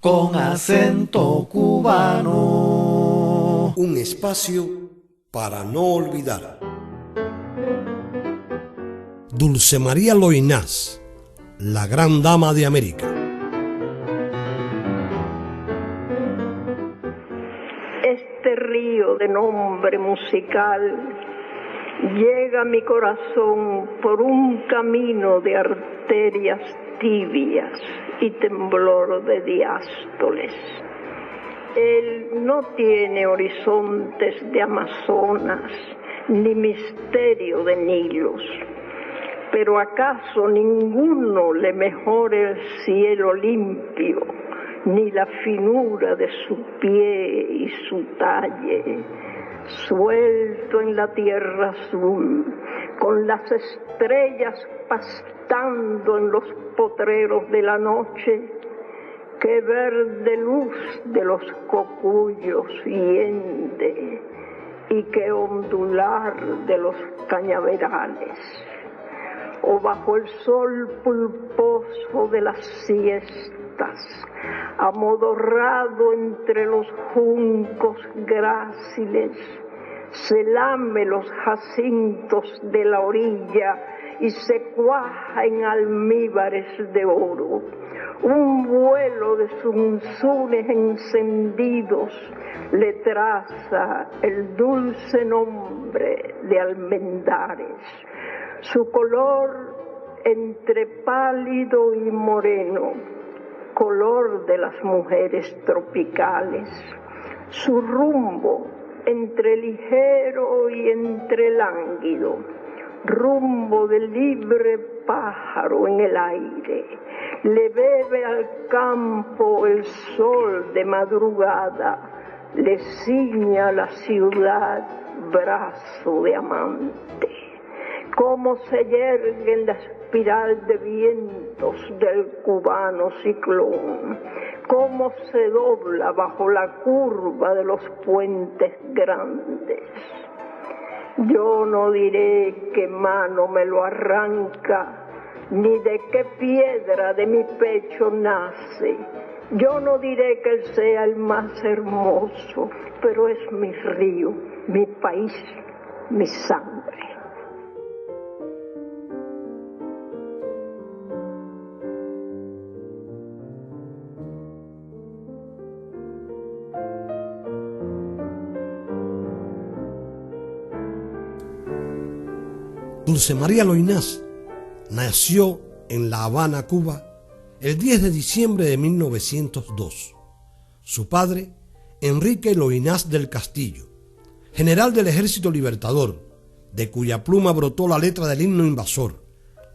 con acento cubano. Un espacio para no olvidar. Dulce María Loynaz, la gran dama de América. Este río de nombre musical llega a mi corazón por un camino de arterias tibias y temblor de diástoles. Él no tiene horizontes de Amazonas ni misterio de Nilos, pero acaso ninguno le mejore el cielo limpio, ni la finura de su pie y su talle, suelto en la tierra azul, con las estrellas pastando en los potreros de la noche, qué verde luz de los cocuyos hiende y qué ondular de los cañaverales, o bajo el sol pulposo de las siestas, amodorrado entre los juncos gráciles, se lame los jacintos de la orilla y se cuaja en almíbares de oro. Un vuelo de zunzunes encendidos le traza el dulce nombre de almendares. Su color entre pálido y moreno, color de las mujeres tropicales. Su rumbo entre ligero y entre lánguido, rumbo de libre pájaro en el aire. Le bebe al campo el sol de madrugada, le ciña la ciudad brazo de amante. Cómo se yergue en la espiral de vientos del cubano ciclón, cómo se dobla bajo la curva de los puentes grandes. Yo no diré qué mano me lo arranca, ni de qué piedra de mi pecho nace. Yo no diré que él sea el más hermoso, pero es mi río, mi país, mi sangre. Dulce María Loynaz nació en La Habana, Cuba, el 10 de diciembre de 1902. Su padre, Enrique Loynaz del Castillo, general del Ejército Libertador, de cuya pluma brotó la letra del himno invasor.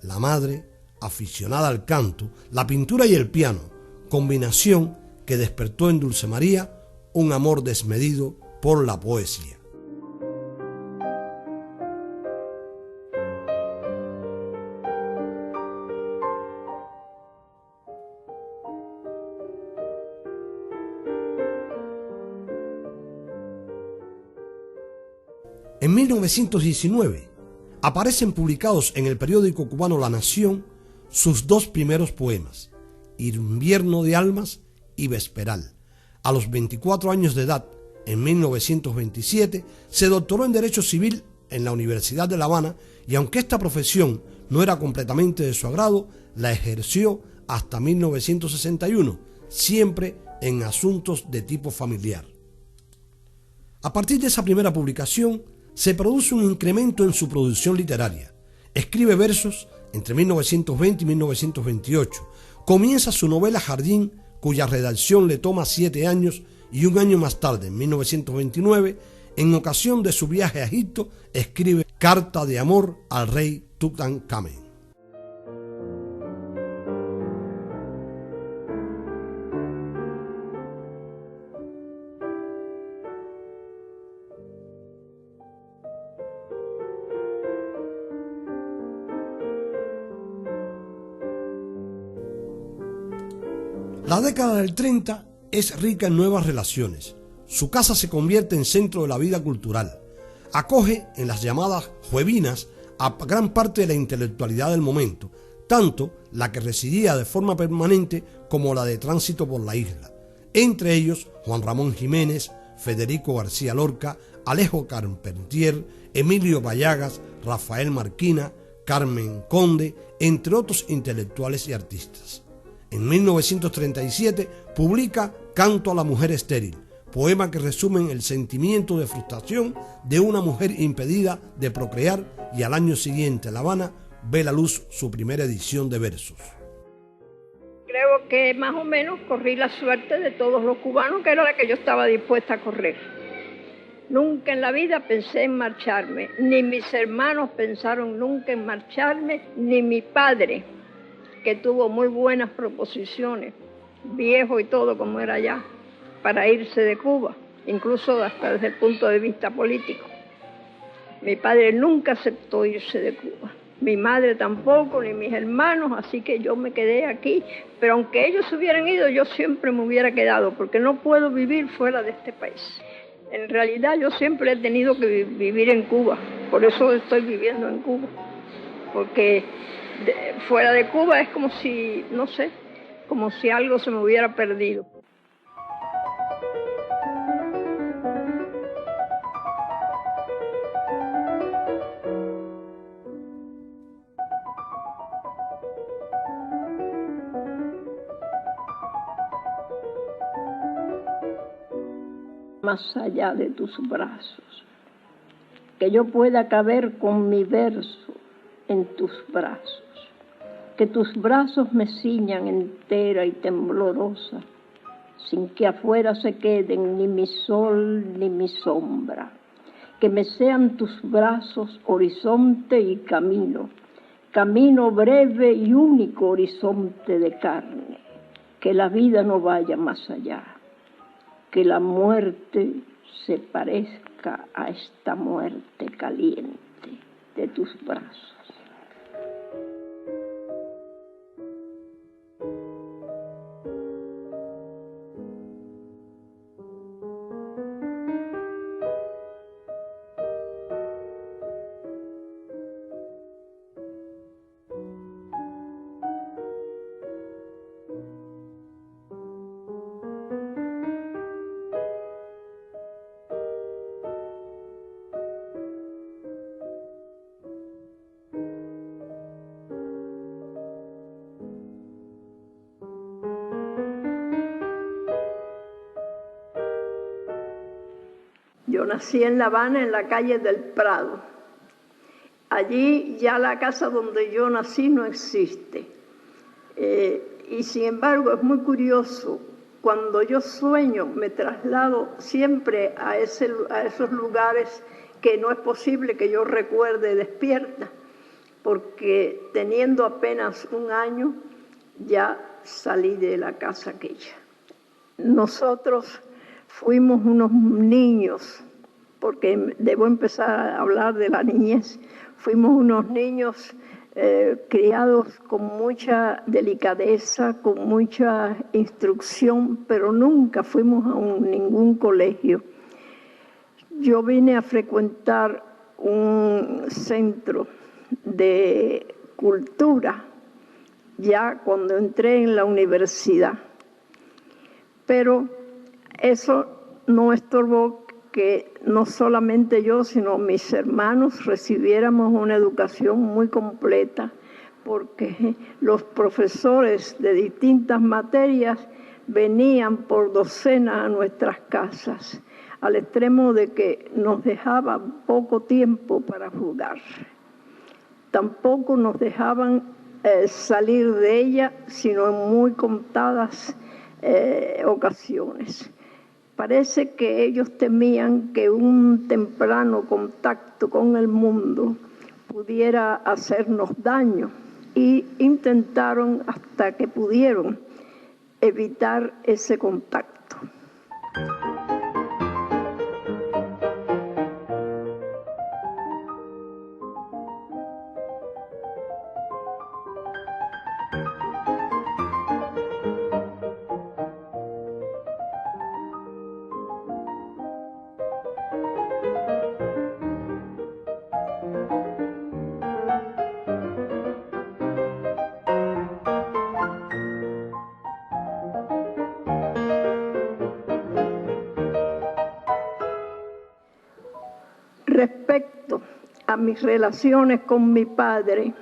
La madre, aficionada al canto, la pintura y el piano, combinación que despertó en Dulce María un amor desmedido por la poesía. En 1919 aparecen publicados en el periódico cubano La Nación sus dos primeros poemas, Invierno de Almas y Vesperal. A los 24 años de edad, en 1927, se doctoró en Derecho Civil en la Universidad de La Habana y aunque esta profesión no era completamente de su agrado, la ejerció hasta 1961, siempre en asuntos de tipo familiar. A partir de esa primera publicación, se produce un incremento en su producción literaria. Escribe versos entre 1920 y 1928. Comienza su novela Jardín, cuya redacción le toma 7 años, y un año más tarde, en 1929, en ocasión de su viaje a Egipto, escribe Carta de amor al rey Tutankamón. La década del 30 es rica en nuevas relaciones. Su casa se convierte en centro de la vida cultural. Acoge en las llamadas juevinas a gran parte de la intelectualidad del momento, tanto la que residía de forma permanente como la de tránsito por la isla. entre ellos Juan Ramón Jiménez, Federico García Lorca, Alejo Carpentier, Emilio Vallagas, Rafael Marquina, Carmen Conde, entre otros intelectuales y artistas. En 1937 publica Canto a la mujer estéril, poema que resume el sentimiento de frustración de una mujer impedida de procrear, y al año siguiente La Habana ve la luz su primera edición de versos. Creo que más o menos corrí la suerte de todos los cubanos, que era la que yo estaba dispuesta a correr. Nunca en la vida pensé en marcharme, ni mis hermanos pensaron nunca en marcharme, ni mi padre, que tuvo muy buenas proposiciones, viejo y todo como era ya, para irse de Cuba, incluso hasta desde el punto de vista político. Mi padre nunca aceptó irse de Cuba, mi madre tampoco, ni mis hermanos, así que yo me quedé aquí. Pero aunque ellos se hubieran ido, yo siempre me hubiera quedado, porque no puedo vivir fuera de este país. En realidad yo siempre he tenido que vivir en Cuba, por eso estoy viviendo en Cuba, porque fuera de Cuba es como si, no sé, como si algo se me hubiera perdido. Más allá de tus brazos, que yo pueda caber con mi verso en tus brazos, que tus brazos me ciñan entera y temblorosa, sin que afuera se queden ni mi sol ni mi sombra, que me sean tus brazos horizonte y camino, camino breve y único horizonte de carne, que la vida no vaya más allá, que la muerte se parezca a esta muerte caliente de tus brazos. Yo nací en La Habana, en la calle del Prado. Allí ya la casa donde yo nací no existe. Y sin embargo es muy curioso, cuando yo sueño me traslado siempre a esos lugares que no es posible que yo recuerde despierta, porque teniendo apenas un año ya salí de la casa aquella. Nosotros fuimos unos niños, porque debo empezar a hablar de la niñez. Fuimos unos niños criados con mucha delicadeza, con mucha instrucción, pero nunca fuimos a ningún colegio. Yo vine a frecuentar un centro de cultura ya cuando entré en la universidad, pero eso no estorbó que no solamente yo, sino mis hermanos recibiéramos una educación muy completa, porque los profesores de distintas materias venían por docenas a nuestras casas, al extremo de que nos dejaban poco tiempo para jugar. Tampoco nos dejaban salir de ella, sino en muy contadas ocasiones. Parece que ellos temían que un temprano contacto con el mundo pudiera hacernos daño y intentaron hasta que pudieron evitar ese contacto. Respecto a mis relaciones con mi padre,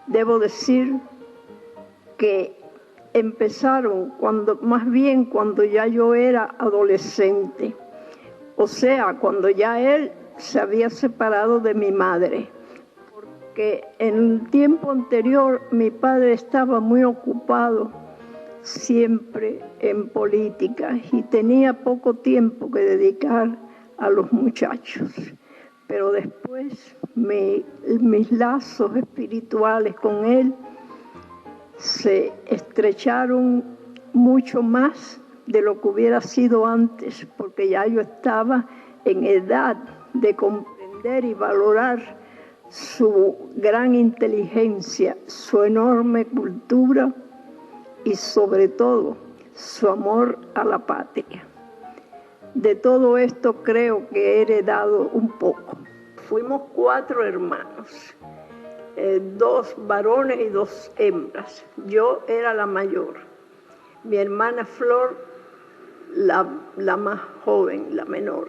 debo decir que empezaron cuando ya yo era adolescente, o sea, cuando ya él se había separado de mi madre, porque en el tiempo anterior mi padre estaba muy ocupado siempre en política y tenía poco tiempo que dedicar a los muchachos. Pero después mis lazos espirituales con él se estrecharon mucho más de lo que hubiera sido antes, porque ya yo estaba en edad de comprender y valorar su gran inteligencia, su enorme cultura y sobre todo su amor a la patria. De todo esto creo que he heredado un poco. Fuimos 4 hermanos, 2 varones y 2 hembras. Yo era la mayor. Mi hermana Flor, la más joven, la menor.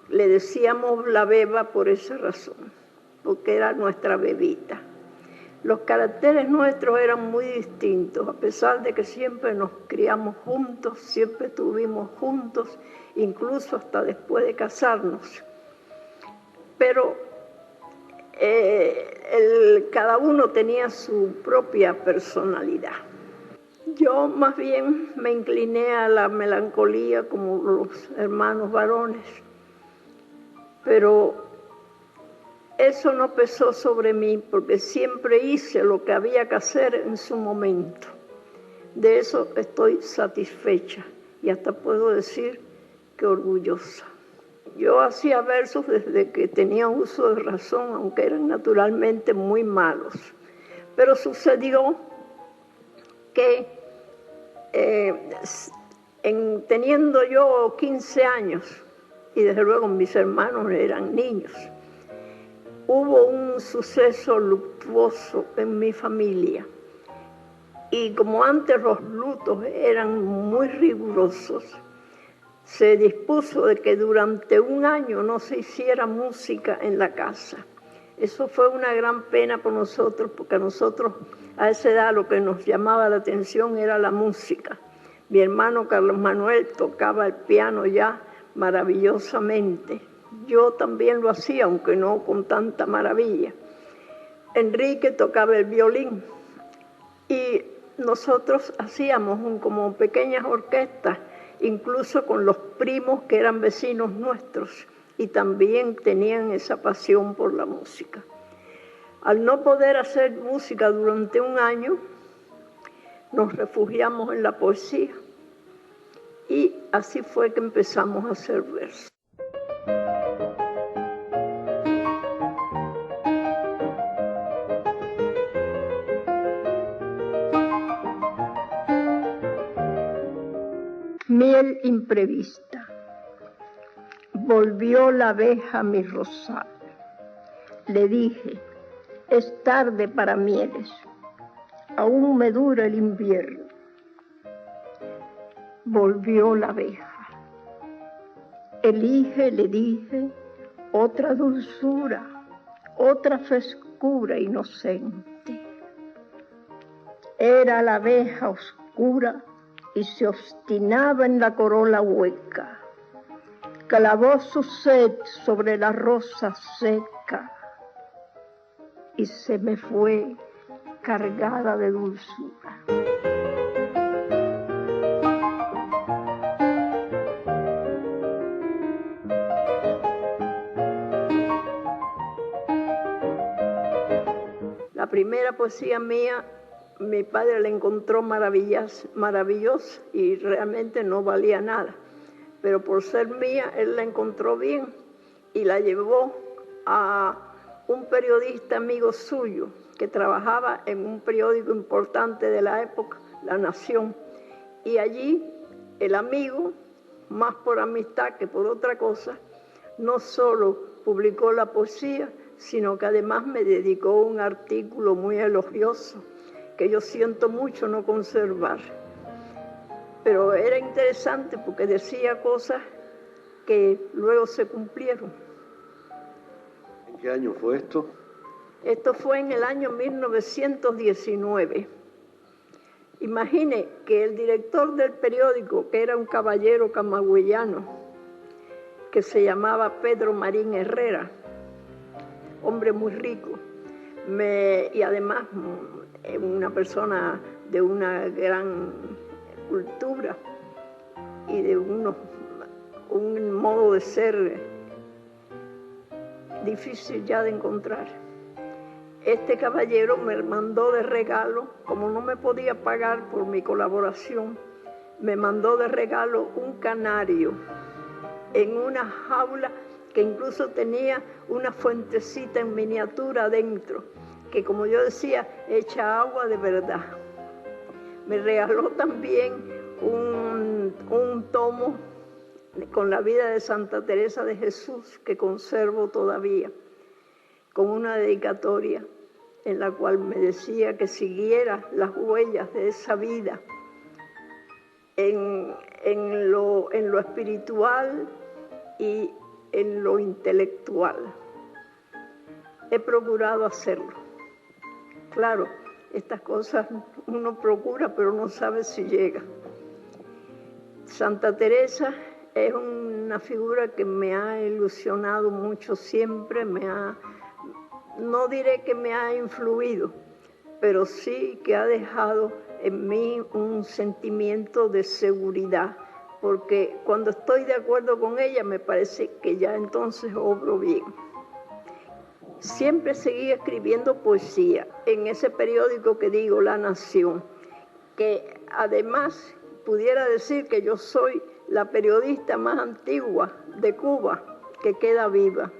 Le decíamos la beba por esa razón, porque era nuestra bebita. Los caracteres nuestros eran muy distintos, a pesar de que siempre nos criamos juntos, siempre estuvimos juntos, incluso hasta después de casarnos. Pero cada uno tenía su propia personalidad. Yo más bien me incliné a la melancolía como los hermanos varones, pero eso no pesó sobre mí porque siempre hice lo que había que hacer en su momento. De eso estoy satisfecha y hasta puedo decir que orgullosa. Yo hacía versos desde que tenía uso de razón, aunque eran naturalmente muy malos. Pero sucedió que teniendo yo 15 años, y desde luego mis hermanos eran niños, hubo un suceso luctuoso en mi familia. Y como antes los lutos eran muy rigurosos, se dispuso de que durante un año no se hiciera música en la casa. Eso fue una gran pena por nosotros, porque a nosotros a esa edad lo que nos llamaba la atención era la música. Mi hermano Carlos Manuel tocaba el piano ya maravillosamente. Yo también lo hacía, aunque no con tanta maravilla. Enrique tocaba el violín y nosotros hacíamos como pequeñas orquestas, incluso con los primos que eran vecinos nuestros y también tenían esa pasión por la música. Al no poder hacer música durante un año, nos refugiamos en la poesía y así fue que empezamos a hacer versos. Miel imprevista. Volvió la abeja a mi rosal. Le dije, es tarde para mieles, aún me dura el invierno. Volvió la abeja. Elige, le dije, otra dulzura, otra frescura inocente. Era la abeja oscura y se obstinaba en la corola hueca. Clavó su sed sobre la rosa seca y se me fue cargada de dulzura. La primera poesía mía, mi padre la encontró maravillosa y realmente no valía nada. Pero por ser mía, él la encontró bien y la llevó a un periodista amigo suyo que trabajaba en un periódico importante de la época, La Nación. Y allí el amigo, más por amistad que por otra cosa, no solo publicó la poesía, sino que además me dedicó un artículo muy elogioso que yo siento mucho no conservar. Pero era interesante porque decía cosas que luego se cumplieron. ¿Qué año fue esto? Esto fue en el año 1919. Imagine que el director del periódico, que era un caballero camagüeyano, que se llamaba Pedro Marín Herrera, hombre muy rico, y además una persona de una gran cultura y de un modo de ser difícil ya de encontrar. Este caballero me mandó de regalo, como no me podía pagar por mi colaboración, me mandó de regalo un canario en una jaula que incluso tenía una fuentecita en miniatura dentro, que como yo decía, echa agua de verdad. Me regaló también un tomo con la vida de Santa Teresa de Jesús, que conservo todavía, con una dedicatoria en la cual me decía que siguiera las huellas de esa vida en lo espiritual y en lo intelectual. He procurado hacerlo. Claro, estas cosas uno procura, pero no sabe si llega. Santa Teresa es una figura que me ha ilusionado mucho siempre, no diré que me ha influido, pero sí que ha dejado en mí un sentimiento de seguridad, porque cuando estoy de acuerdo con ella me parece que ya entonces obro bien. Siempre seguí escribiendo poesía en ese periódico que digo, La Nación, que además pudiera decir que yo soy la periodista más antigua de Cuba que queda viva,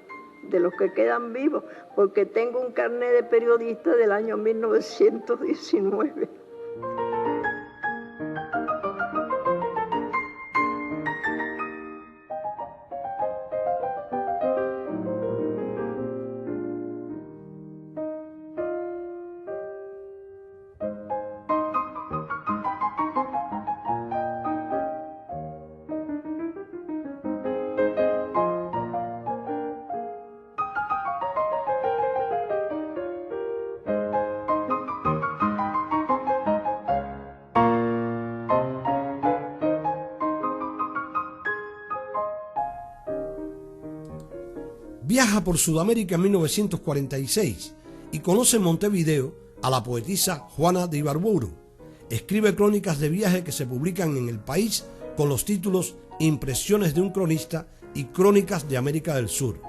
de los que quedan vivos, porque tengo un carnet de periodista del año 1919. Viaja por Sudamérica en 1946 y conoce en Montevideo a la poetisa Juana de Ibarburu. Escribe crónicas de viaje que se publican en El País con los títulos Impresiones de un cronista y Crónicas de América del Sur.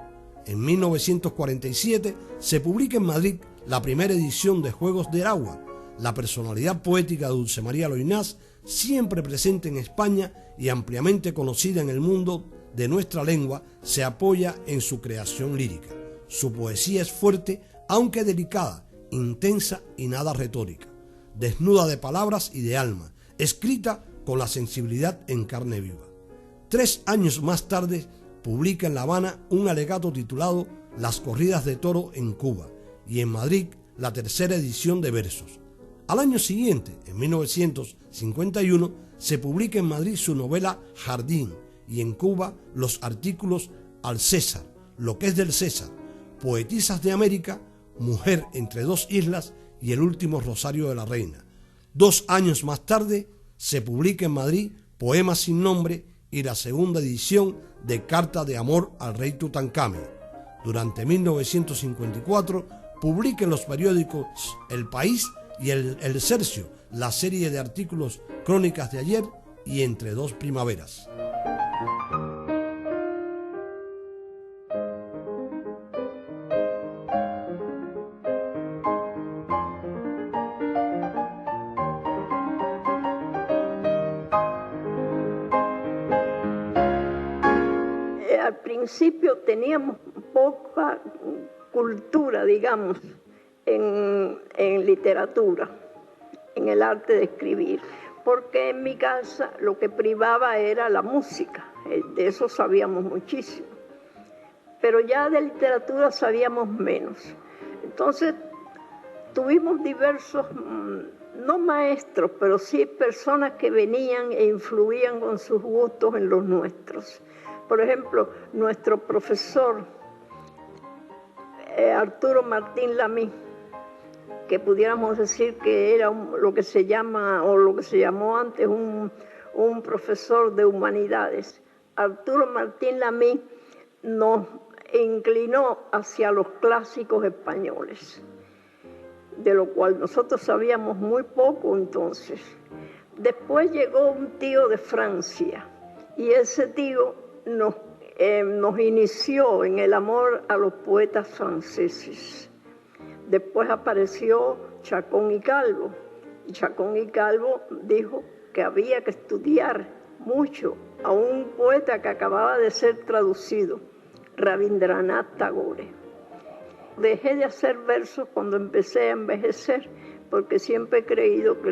En 1947 se publica en Madrid la primera edición de Juegos del Agua. La personalidad poética de Dulce María Loynaz, siempre presente en España y ampliamente conocida en el mundo de nuestra lengua, se apoya en su creación lírica. Su poesía es fuerte, aunque delicada, intensa y nada retórica, desnuda de palabras y de alma, escrita con la sensibilidad en carne viva. 3 años más tarde publica en La Habana un alegato titulado Las corridas de toro en Cuba y en Madrid la tercera edición de versos. Al año siguiente, en 1951, se publica en Madrid su novela Jardín y en Cuba los artículos Al César, Lo que es del César, Poetisas de América, Mujer entre dos islas y El último Rosario de la Reina. 2 años más tarde se publica en Madrid Poemas sin nombre y la segunda edición de Carta de amor al rey Tutankamón. Durante 1954 publica en los periódicos El País y El Excelsior la serie de artículos Crónicas de ayer y Entre dos primaveras. Al principio teníamos poca cultura, digamos, en literatura, en el arte de escribir, porque en mi casa lo que privaba era la música, de eso sabíamos muchísimo, pero ya de literatura sabíamos menos. Entonces tuvimos diversos, no maestros, pero sí personas que venían e influían con sus gustos en los nuestros. Por ejemplo, nuestro profesor Arturo Martín Lamí, que pudiéramos decir que era lo que se llama, o lo que se llamó antes, un profesor de humanidades. Arturo Martín Lamí nos inclinó hacia los clásicos españoles, de lo cual nosotros sabíamos muy poco entonces. Después llegó un tío de Francia, y ese tío nos inició en el amor a los poetas franceses. Después apareció Chacón y Calvo, y Chacón y Calvo dijo que había que estudiar mucho a un poeta que acababa de ser traducido, Rabindranath Tagore. Dejé de hacer versos cuando empecé a envejecer, porque siempre he creído que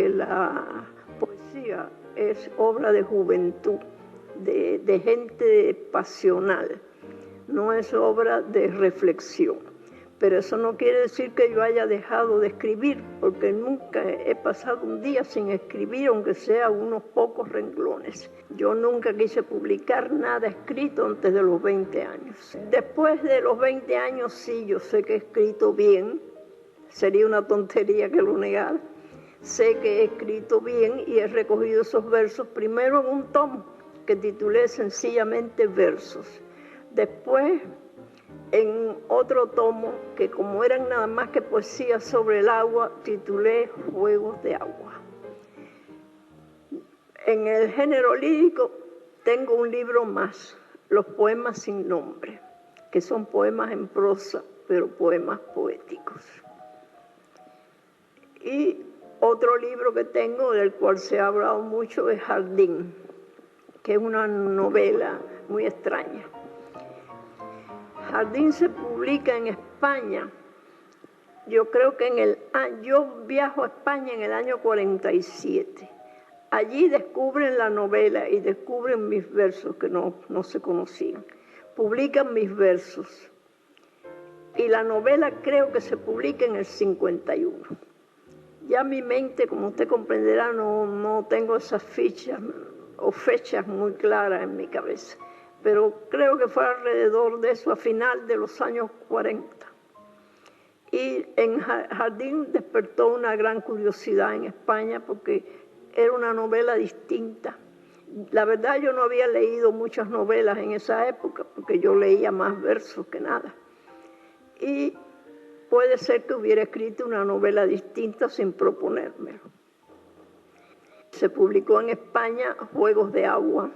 la poesía es obra de juventud, de gente pasional, no es obra de reflexión. Pero eso no quiere decir que yo haya dejado de escribir, porque nunca he pasado un día sin escribir, aunque sea unos pocos renglones. Yo nunca quise publicar nada escrito antes de los 20 años. Después de los 20 años, sí, yo sé que he escrito bien, sería una tontería que lo negara. Sé que he escrito bien y he recogido esos versos primero en un tomo que titulé sencillamente Versos. Después en otro tomo, que como eran nada más que poesía sobre el agua, titulé Juegos de Agua. En el género lírico tengo un libro más, Los Poemas sin Nombre, que son poemas en prosa, pero poemas poéticos. Y otro libro que tengo, del cual se ha hablado mucho, es Jardín, que es una novela muy extraña. Jardín se publica en España. Yo creo que yo viajo a España en el año 47. Allí descubren la novela y descubren mis versos que no se conocían. Publican mis versos. Y la novela creo que se publica en el 51. Ya mi mente, como usted comprenderá, no tengo esas fichas o fechas muy claras en mi cabeza. Pero creo que fue alrededor de eso, a final de los años 40. Y en Jardín despertó una gran curiosidad en España porque era una novela distinta. La verdad, yo no había leído muchas novelas en esa época porque yo leía más versos que nada. Y puede ser que hubiera escrito una novela distinta sin proponérmelo. Se publicó en España Juegos de Agua.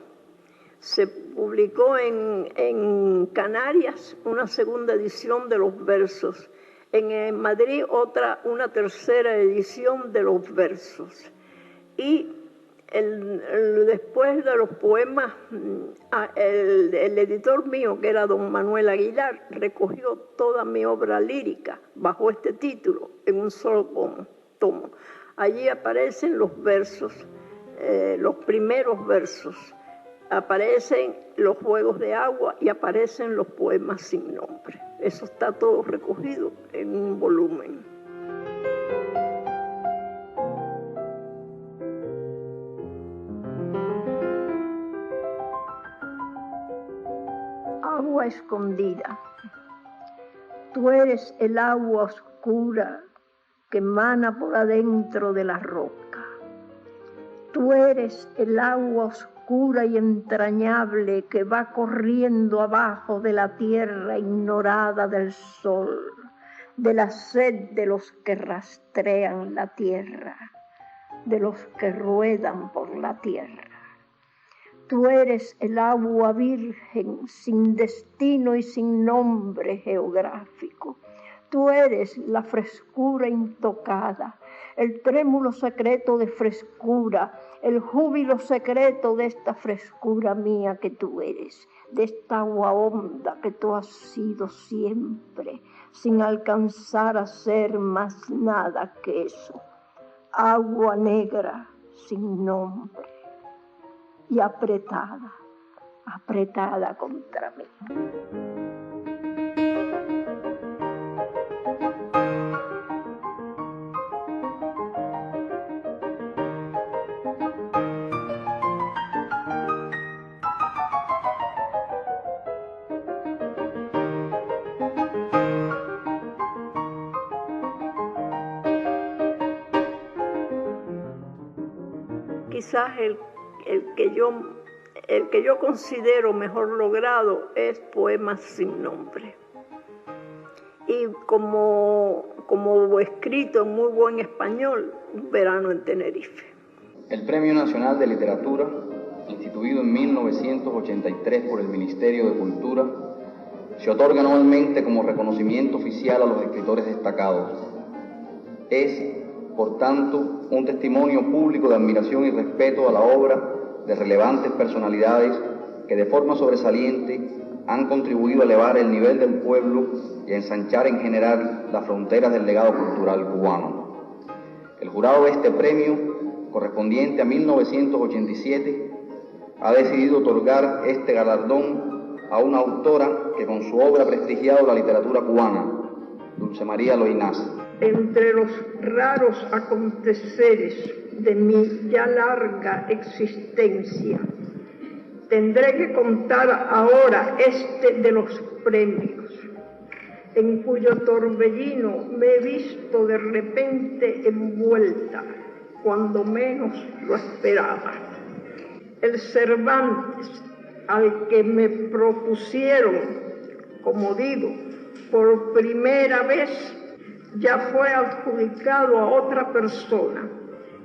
Se publicó en Canarias una segunda edición de los versos. En Madrid una tercera edición de los versos. Y después de los poemas, el editor mío, que era don Manuel Aguilar, recogió toda mi obra lírica bajo este título en un solo tomo. Allí aparecen los versos, los primeros versos. Aparecen los Juegos de Agua y aparecen los poemas sin nombre. Eso está todo recogido en un volumen. Agua escondida. Tú eres el agua oscura que emana por adentro de la roca. Tú eres el agua oscura y entrañable que va corriendo abajo de la tierra ignorada del sol, de la sed de los que rastrean la tierra, de los que ruedan por la tierra. Tú eres el agua virgen, sin destino y sin nombre geográfico. Tú eres la frescura intocada, el trémulo secreto de frescura, el júbilo secreto de esta frescura mía que tú eres, de esta agua honda que tú has sido siempre, sin alcanzar a ser más nada que eso. Agua negra sin nombre y apretada contra mí. quizás el que yo considero mejor logrado es Poemas sin nombre. Y como escrito en muy buen español, Un verano en Tenerife. El Premio Nacional de Literatura, instituido en 1983 por el Ministerio de Cultura, se otorga anualmente como reconocimiento oficial a los escritores destacados. Es, por tanto, un testimonio público de admiración y respeto a la obra de relevantes personalidades que de forma sobresaliente han contribuido a elevar el nivel del pueblo y a ensanchar en general las fronteras del legado cultural cubano. El jurado de este premio, correspondiente a 1987, ha decidido otorgar este galardón a una autora que con su obra ha prestigiado la literatura cubana, Dulce María Loynaz. Entre los raros aconteceres de mi ya larga existencia, tendré que contar ahora este de los premios, en cuyo torbellino me he visto de repente envuelta, cuando menos lo esperaba. El Cervantes, al que me propusieron, como digo, por primera vez, ya fue adjudicado a otra persona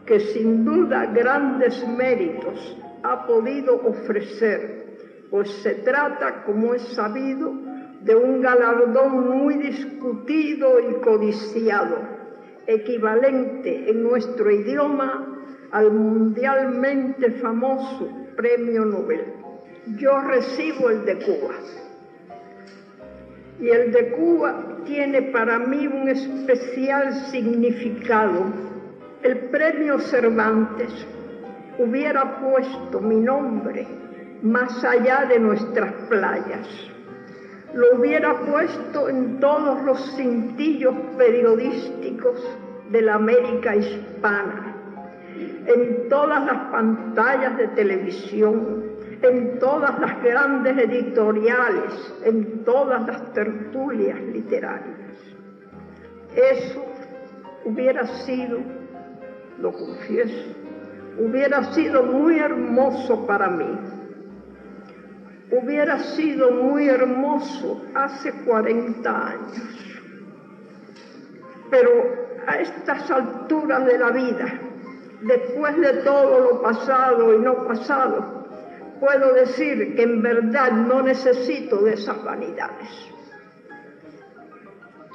que sin duda grandes méritos ha podido ofrecer, pues se trata, como es sabido, de un galardón muy discutido y codiciado, equivalente en nuestro idioma al mundialmente famoso Premio Nobel. Yo recibo el de Cuba. Y el de Cuba tiene para mí un especial significado. El Premio Cervantes hubiera puesto mi nombre más allá de nuestras playas. Lo hubiera puesto en todos los cintillos periodísticos de la América hispana, en todas las pantallas de televisión, en todas las grandes editoriales, en todas las tertulias literarias. Eso hubiera sido, lo confieso, hubiera sido muy hermoso para mí. Hubiera sido muy hermoso hace 40 años. Pero a estas alturas de la vida, después de todo lo pasado y no pasado, puedo decir que en verdad no necesito de esas vanidades.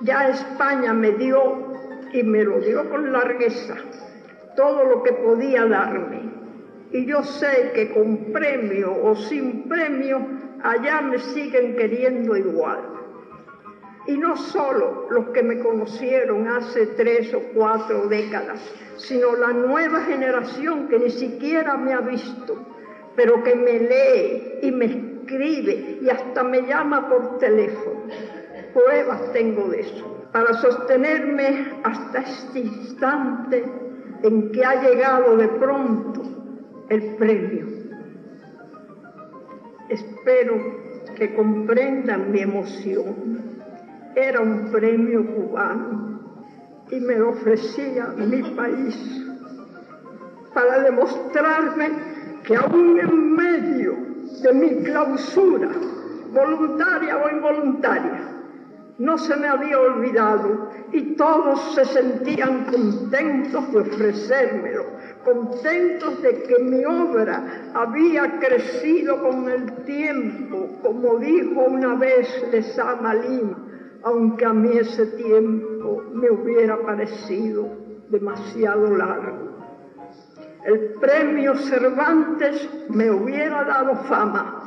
Ya España me dio, y me lo dio con largueza, todo lo que podía darme. Y yo sé que con premio o sin premio, allá me siguen queriendo igual. Y no solo los que me conocieron hace 3 o 4 décadas, sino la nueva generación que ni siquiera me ha visto, pero que me lee y me escribe y hasta me llama por teléfono. Pruebas tengo de eso, para sostenerme hasta este instante en que ha llegado de pronto el premio. Espero que comprendan mi emoción. Era un premio cubano y me lo ofrecía mi país para demostrarme que aún en medio de mi clausura, voluntaria o involuntaria, no se me había olvidado y todos se sentían contentos de ofrecérmelo, contentos de que mi obra había crecido con el tiempo, como dijo una vez Lezama Malim, aunque a mí ese tiempo me hubiera parecido demasiado largo. El Premio Cervantes me hubiera dado fama.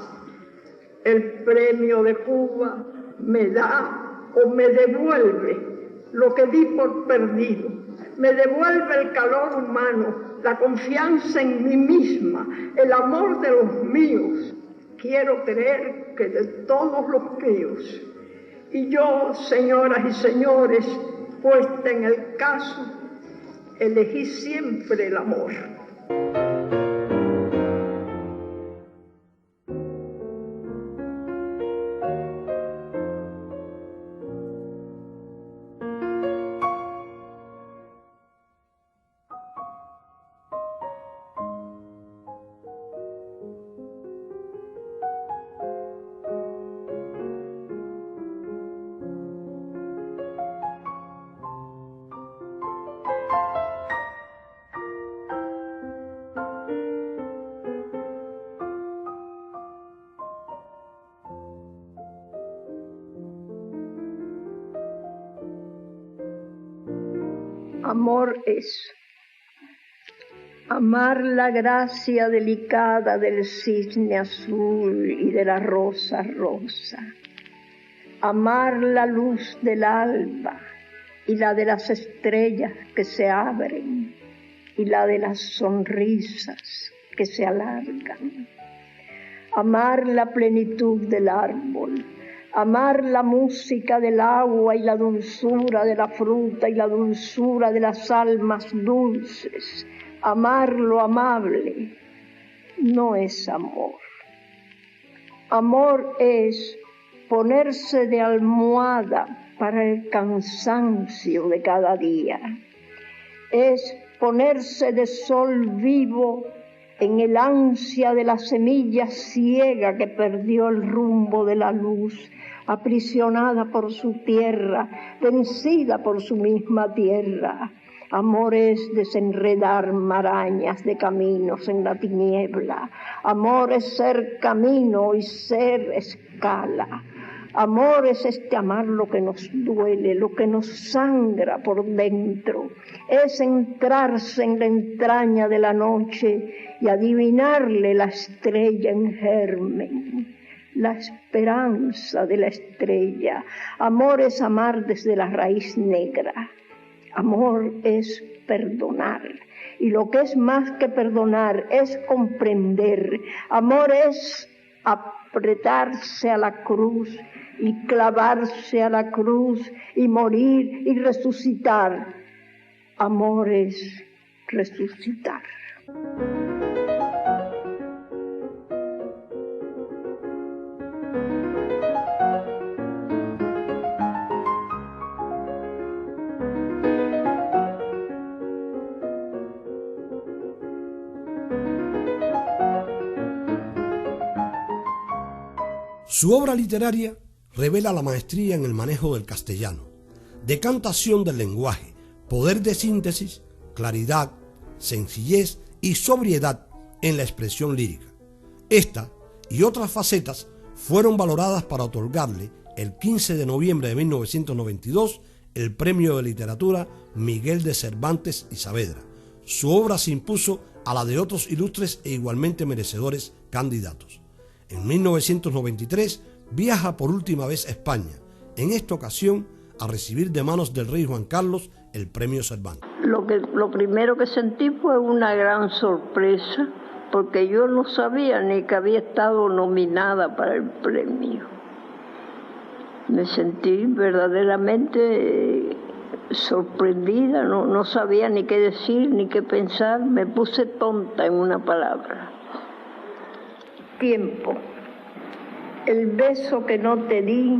El Premio de Cuba me da o me devuelve lo que di por perdido. Me devuelve el calor humano, la confianza en mí misma, el amor de los míos. Quiero creer que de todos los míos. Y yo, señoras y señores, puesta en el caso, elegí siempre el amor. Amor es amar la gracia delicada del cisne azul y de la rosa rosa, amar la luz del alba y la de las estrellas que se abren y la de las sonrisas que se alargan, amar la plenitud del árbol, amar la música del agua y la dulzura de la fruta y la dulzura de las almas dulces. Amar lo amable no es amor. Amor es ponerse de almohada para el cansancio de cada día. Es ponerse de sol vivo en el ansia de la semilla ciega que perdió el rumbo de la luz, aprisionada por su tierra, vencida por su misma tierra. Amor es desenredar marañas de caminos en la tiniebla. Amor es ser camino y ser escala. Amor es amar lo que nos duele, lo que nos sangra por dentro. Es entrarse en la entraña de la noche y adivinarle la estrella en germen, la esperanza de la estrella. Amor es amar desde la raíz negra. Amor es perdonar. Y lo que es más que perdonar es comprender. Amor es apretarse a la cruz y clavarse a la cruz y morir y resucitar. Amor es resucitar. Su obra literaria revela la maestría en el manejo del castellano, decantación del lenguaje, poder de síntesis, claridad, sencillez y sobriedad en la expresión lírica. Esta y otras facetas fueron valoradas para otorgarle el 15 de noviembre de 1992 el Premio de Literatura Miguel de Cervantes y Saavedra. Su obra se impuso a la de otros ilustres e igualmente merecedores candidatos. En 1993 viaja por última vez a España, en esta ocasión a recibir de manos del rey Juan Carlos el Premio Cervantes. Lo primero que sentí fue una gran sorpresa, porque yo no sabía ni que había estado nominada para el premio. Me sentí verdaderamente sorprendida, no sabía ni qué decir ni qué pensar, me puse tonta en una palabra. Tiempo. El beso que no te di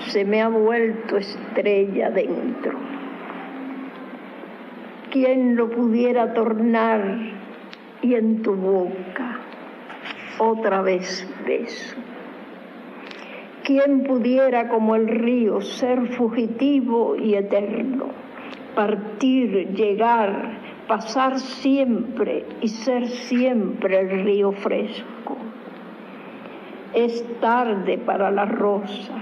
se me ha vuelto estrella dentro. ¿Quién lo pudiera tornar? Y en tu boca otra vez beso. ¿Quién pudiera como el río ser fugitivo y eterno? Partir, llegar, pasar siempre y ser siempre el río fresco. Es tarde para la rosa,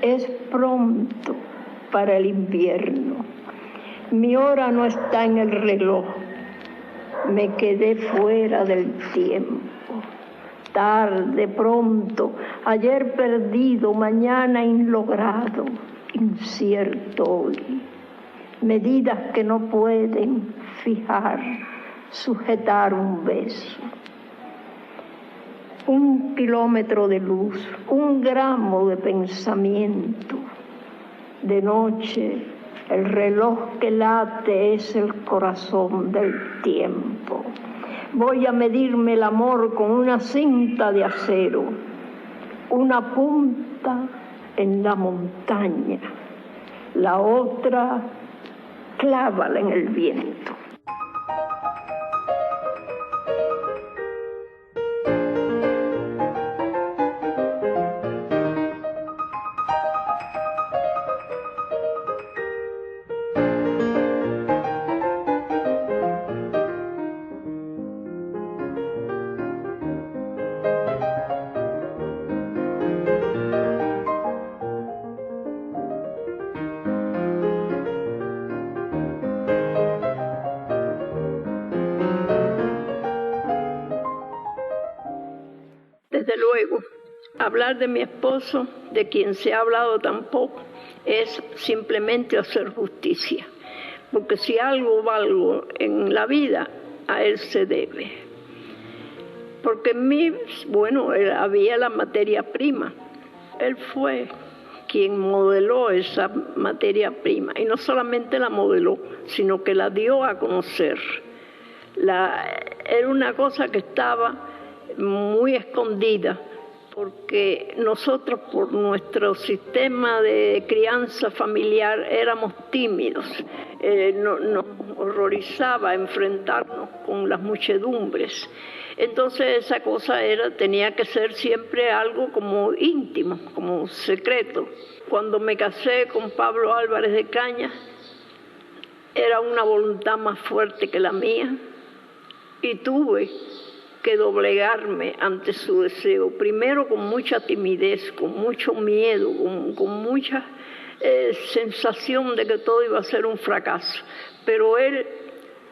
es pronto para el invierno. Mi hora no está en el reloj, me quedé fuera del tiempo. Tarde, pronto, ayer perdido, mañana inlogrado, incierto hoy. Medidas que no pueden fijar, sujetar un beso. 1 kilómetro de luz, 1 gramo de pensamiento. De noche, el reloj que late es el corazón del tiempo. Voy a medirme el amor con una cinta de acero, una punta en la montaña, la otra clávala en el viento. Desde luego, hablar de mi esposo, de quien se ha hablado tan poco, es simplemente hacer justicia. Porque si algo valgo en la vida, a él se debe. Porque en mí, bueno, había la materia prima. Él fue quien modeló esa materia prima. Y no solamente la modeló, sino que la dio a conocer. Era una cosa que estaba muy escondida, porque nosotros por nuestro sistema de crianza familiar éramos tímidos, nos horrorizaba enfrentarnos con las muchedumbres. Entonces esa cosa tenía que ser siempre algo como íntimo, como secreto. Cuando me casé con Pablo Álvarez de Cañas, era una voluntad más fuerte que la mía y tuve que doblegarme ante su deseo, primero con mucha timidez, con mucho miedo, con mucha sensación de que todo iba a ser un fracaso. Pero él,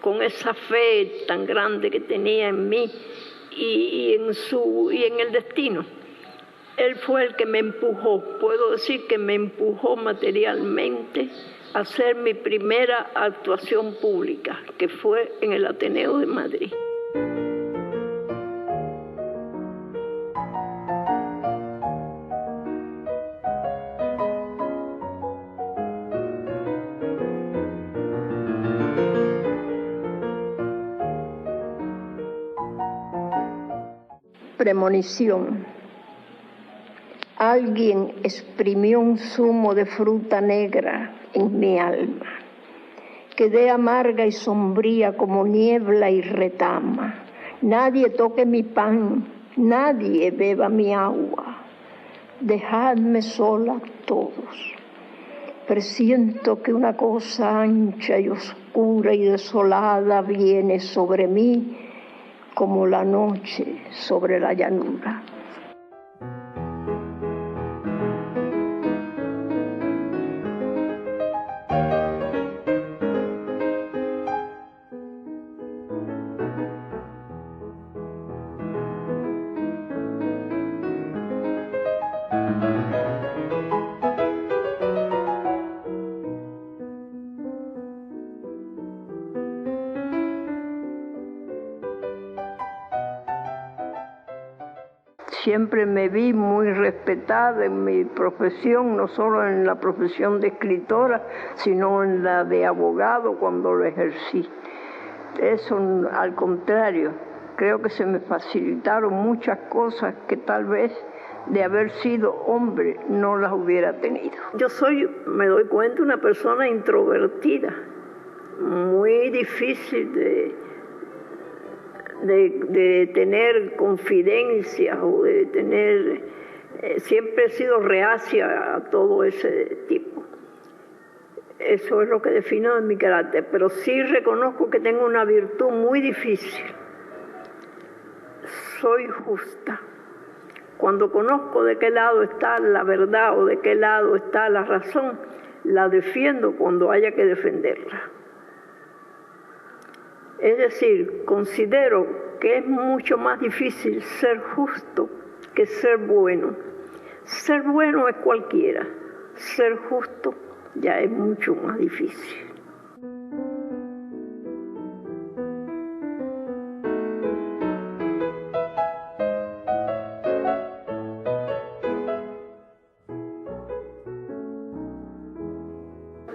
con esa fe tan grande que tenía en mí y en el destino, él fue el que me empujó, puedo decir que me empujó materialmente a hacer mi primera actuación pública, que fue en el Ateneo de Madrid. Premonición. Alguien exprimió un zumo de fruta negra en mi alma. Quedé amarga y sombría como niebla y retama. Nadie toque mi pan, nadie beba mi agua. Dejadme sola todos. Presiento que una cosa ancha y oscura y desolada viene sobre mí como la noche sobre la llanura. Siempre me vi muy respetada en mi profesión, no solo en la profesión de escritora, sino en la de abogado cuando lo ejercí. Eso, al contrario, creo que se me facilitaron muchas cosas que tal vez de haber sido hombre no las hubiera tenido. Yo soy, me doy cuenta, una persona introvertida, muy difícil de tener confidencias o de tener... siempre he sido reacia a todo ese tipo. Eso es lo que defino de mi carácter, pero sí reconozco que tengo una virtud muy difícil. Soy justa. Cuando conozco de qué lado está la verdad o de qué lado está la razón, la defiendo cuando haya que defenderla. Es decir, considero que es mucho más difícil ser justo que ser bueno. Ser bueno es cualquiera, ser justo ya es mucho más difícil.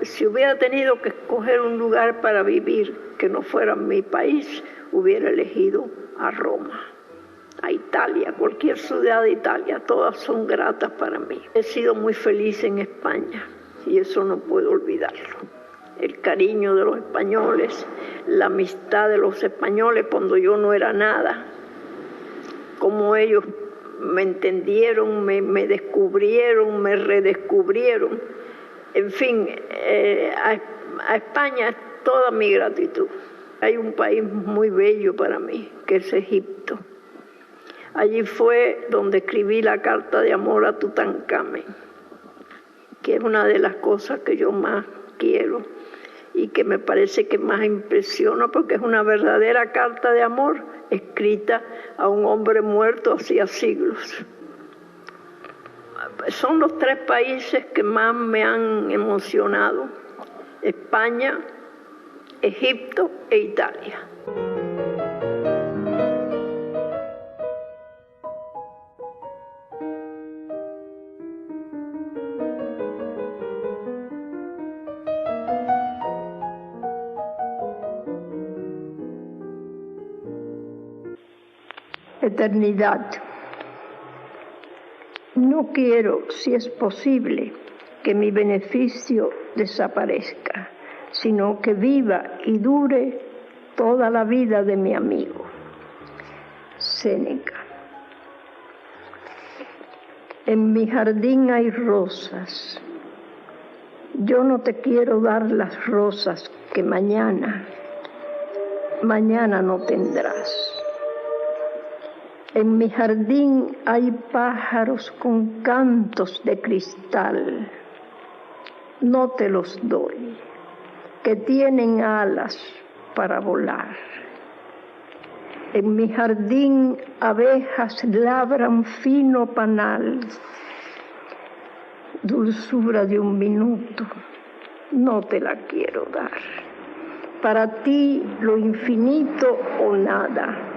Si hubiera tenido que escoger un lugar para vivir que no fuera mi país, hubiera elegido a Roma, a Italia, cualquier ciudad de Italia, todas son gratas para mí. He sido muy feliz en España y eso no puedo olvidarlo. El cariño de los españoles, la amistad de los españoles cuando yo no era nada, cómo ellos me entendieron, me descubrieron, me redescubrieron. En fin, a España es toda mi gratitud. Hay un país muy bello para mí, que es Egipto. Allí fue donde escribí la carta de amor a Tutankamén, que es una de las cosas que yo más quiero y que me parece que más impresiona porque es una verdadera carta de amor escrita a un hombre muerto hacía siglos. Son los 3 países que más me han emocionado: España, Egipto e Italia. Eternidad. No quiero, si es posible, que mi beneficio desaparezca, sino que viva y dure toda la vida de mi amigo. Séneca. En mi jardín hay rosas. Yo no te quiero dar las rosas que mañana no tendrás. En mi jardín hay pájaros con cantos de cristal. No te los doy, que tienen alas para volar. En mi jardín abejas labran fino panal. Dulzura de un minuto, no te la quiero dar. Para ti lo infinito o nada.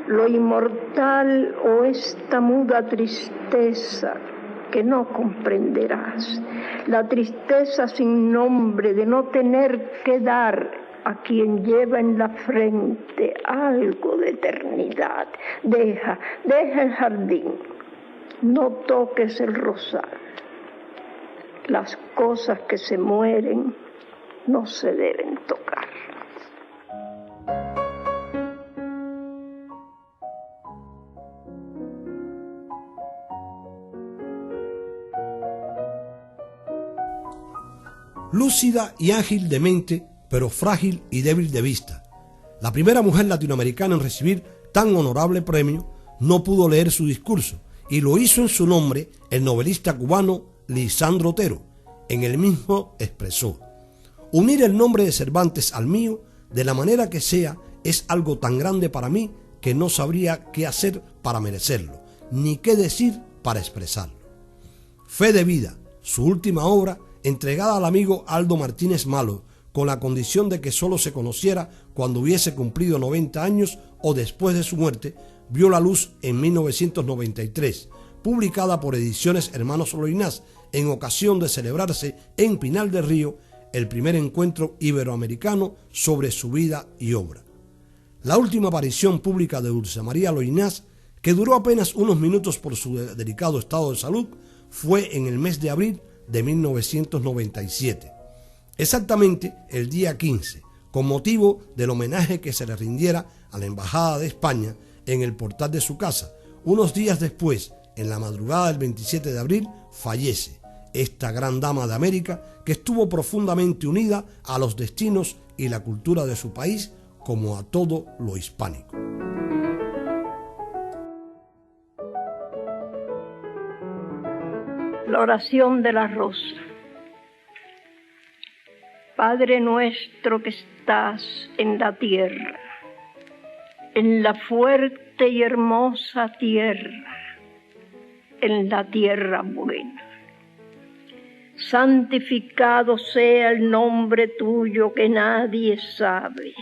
Lo inmortal o esta muda tristeza que no comprenderás, la tristeza sin nombre de no tener que dar a quien lleva en la frente algo de eternidad. Deja el jardín, no toques el rosal. Las cosas que se mueren no se deben tocar. Lúcida y ágil de mente, pero frágil y débil de vista. La primera mujer latinoamericana en recibir tan honorable premio no pudo leer su discurso y lo hizo en su nombre el novelista cubano Lisandro Otero. En el mismo expresó: unir el nombre de Cervantes al mío, de la manera que sea, es algo tan grande para mí que no sabría qué hacer para merecerlo, ni qué decir para expresarlo. Fe de vida, su última obra, entregada al amigo Aldo Martínez Malo, con la condición de que solo se conociera cuando hubiese cumplido 90 años o después de su muerte, vio la luz en 1993, publicada por Ediciones Hermanos Loynaz, en ocasión de celebrarse en Pinal del Río el primer encuentro iberoamericano sobre su vida y obra. La última aparición pública de Dulce María Loynaz, que duró apenas unos minutos por su delicado estado de salud, fue en el mes de abril de 1997, exactamente el día 15, con motivo del homenaje que se le rindiera a la Embajada de España en el portal de su casa. Unos días después, en la madrugada del 27 de abril, fallece esta gran dama de América, que estuvo profundamente unida a los destinos y la cultura de su país como a todo lo hispánico. La oración de la rosa. Padre nuestro que estás en la tierra, en la fuerte y hermosa tierra, en la tierra buena. Santificado sea el nombre tuyo que nadie sabe,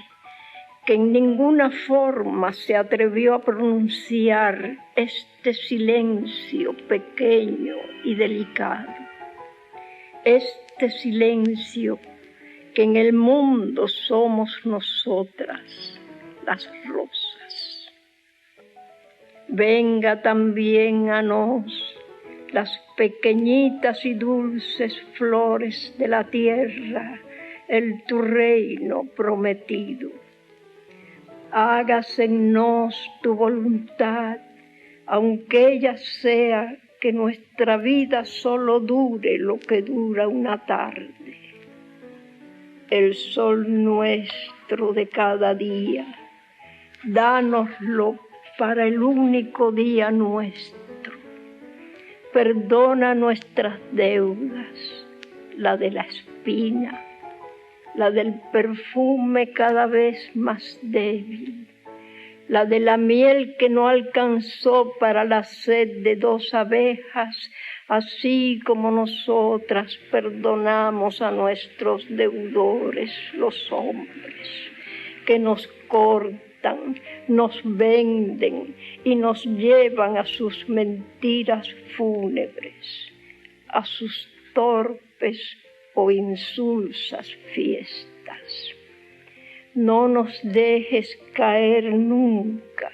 que en ninguna forma se atrevió a pronunciar este silencio pequeño y delicado. Este silencio que en el mundo somos nosotras, las rosas. Venga también a nos las pequeñitas y dulces flores de la tierra, el tu reino prometido. Hágase en nos tu voluntad, aunque ella sea que nuestra vida solo dure lo que dura una tarde. El sol nuestro de cada día, dánoslo para el único día nuestro. Perdona nuestras deudas, la de la espina, la del perfume cada vez más débil, la de la miel que no alcanzó para la sed de 2 abejas, así como nosotras perdonamos a nuestros deudores, los hombres, que nos cortan, nos venden y nos llevan a sus mentiras fúnebres, a sus torpes o insulsas fiestas. No nos dejes caer nunca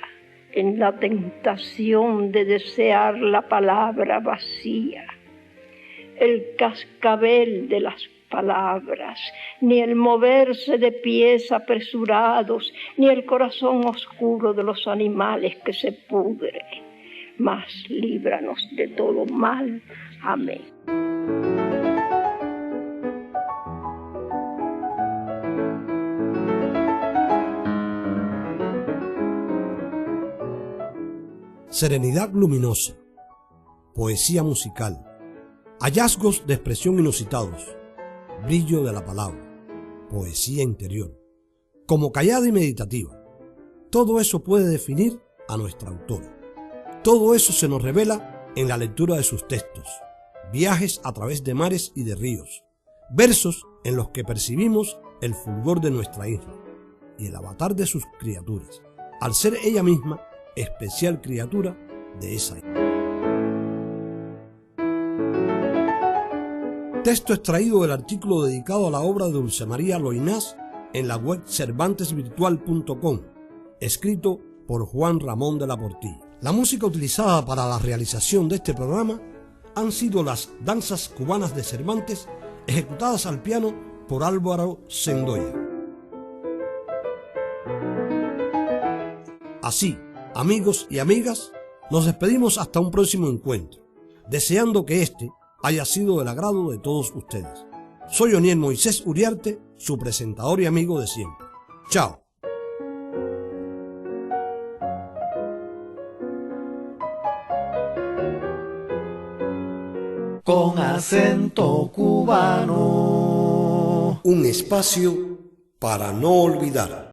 en la tentación de desear la palabra vacía, el cascabel de las palabras, ni el moverse de pies apresurados, ni el corazón oscuro de los animales que se pudre. Mas líbranos de todo mal. Amén. Serenidad luminosa, poesía musical, hallazgos de expresión inusitados, brillo de la palabra, poesía interior, como callada y meditativa. Todo eso puede definir a nuestra autora. Todo eso se nos revela en la lectura de sus textos, viajes a través de mares y de ríos, versos en los que percibimos el fulgor de nuestra isla y el avatar de sus criaturas, al ser ella misma especial criatura de esa isla. Texto extraído del artículo dedicado a la obra de Dulce María Loinás en la web cervantesvirtual.com, escrito por Juan Ramón de la Portilla. La música utilizada para la realización de este programa han sido las danzas cubanas de Cervantes, ejecutadas al piano por Álvaro Sendoya. Así, amigos y amigas, nos despedimos hasta un próximo encuentro, deseando que este haya sido del agrado de todos ustedes. Soy Oniel Moisés Uriarte, su presentador y amigo de siempre. Chao. Con acento cubano. Un espacio para no olvidar.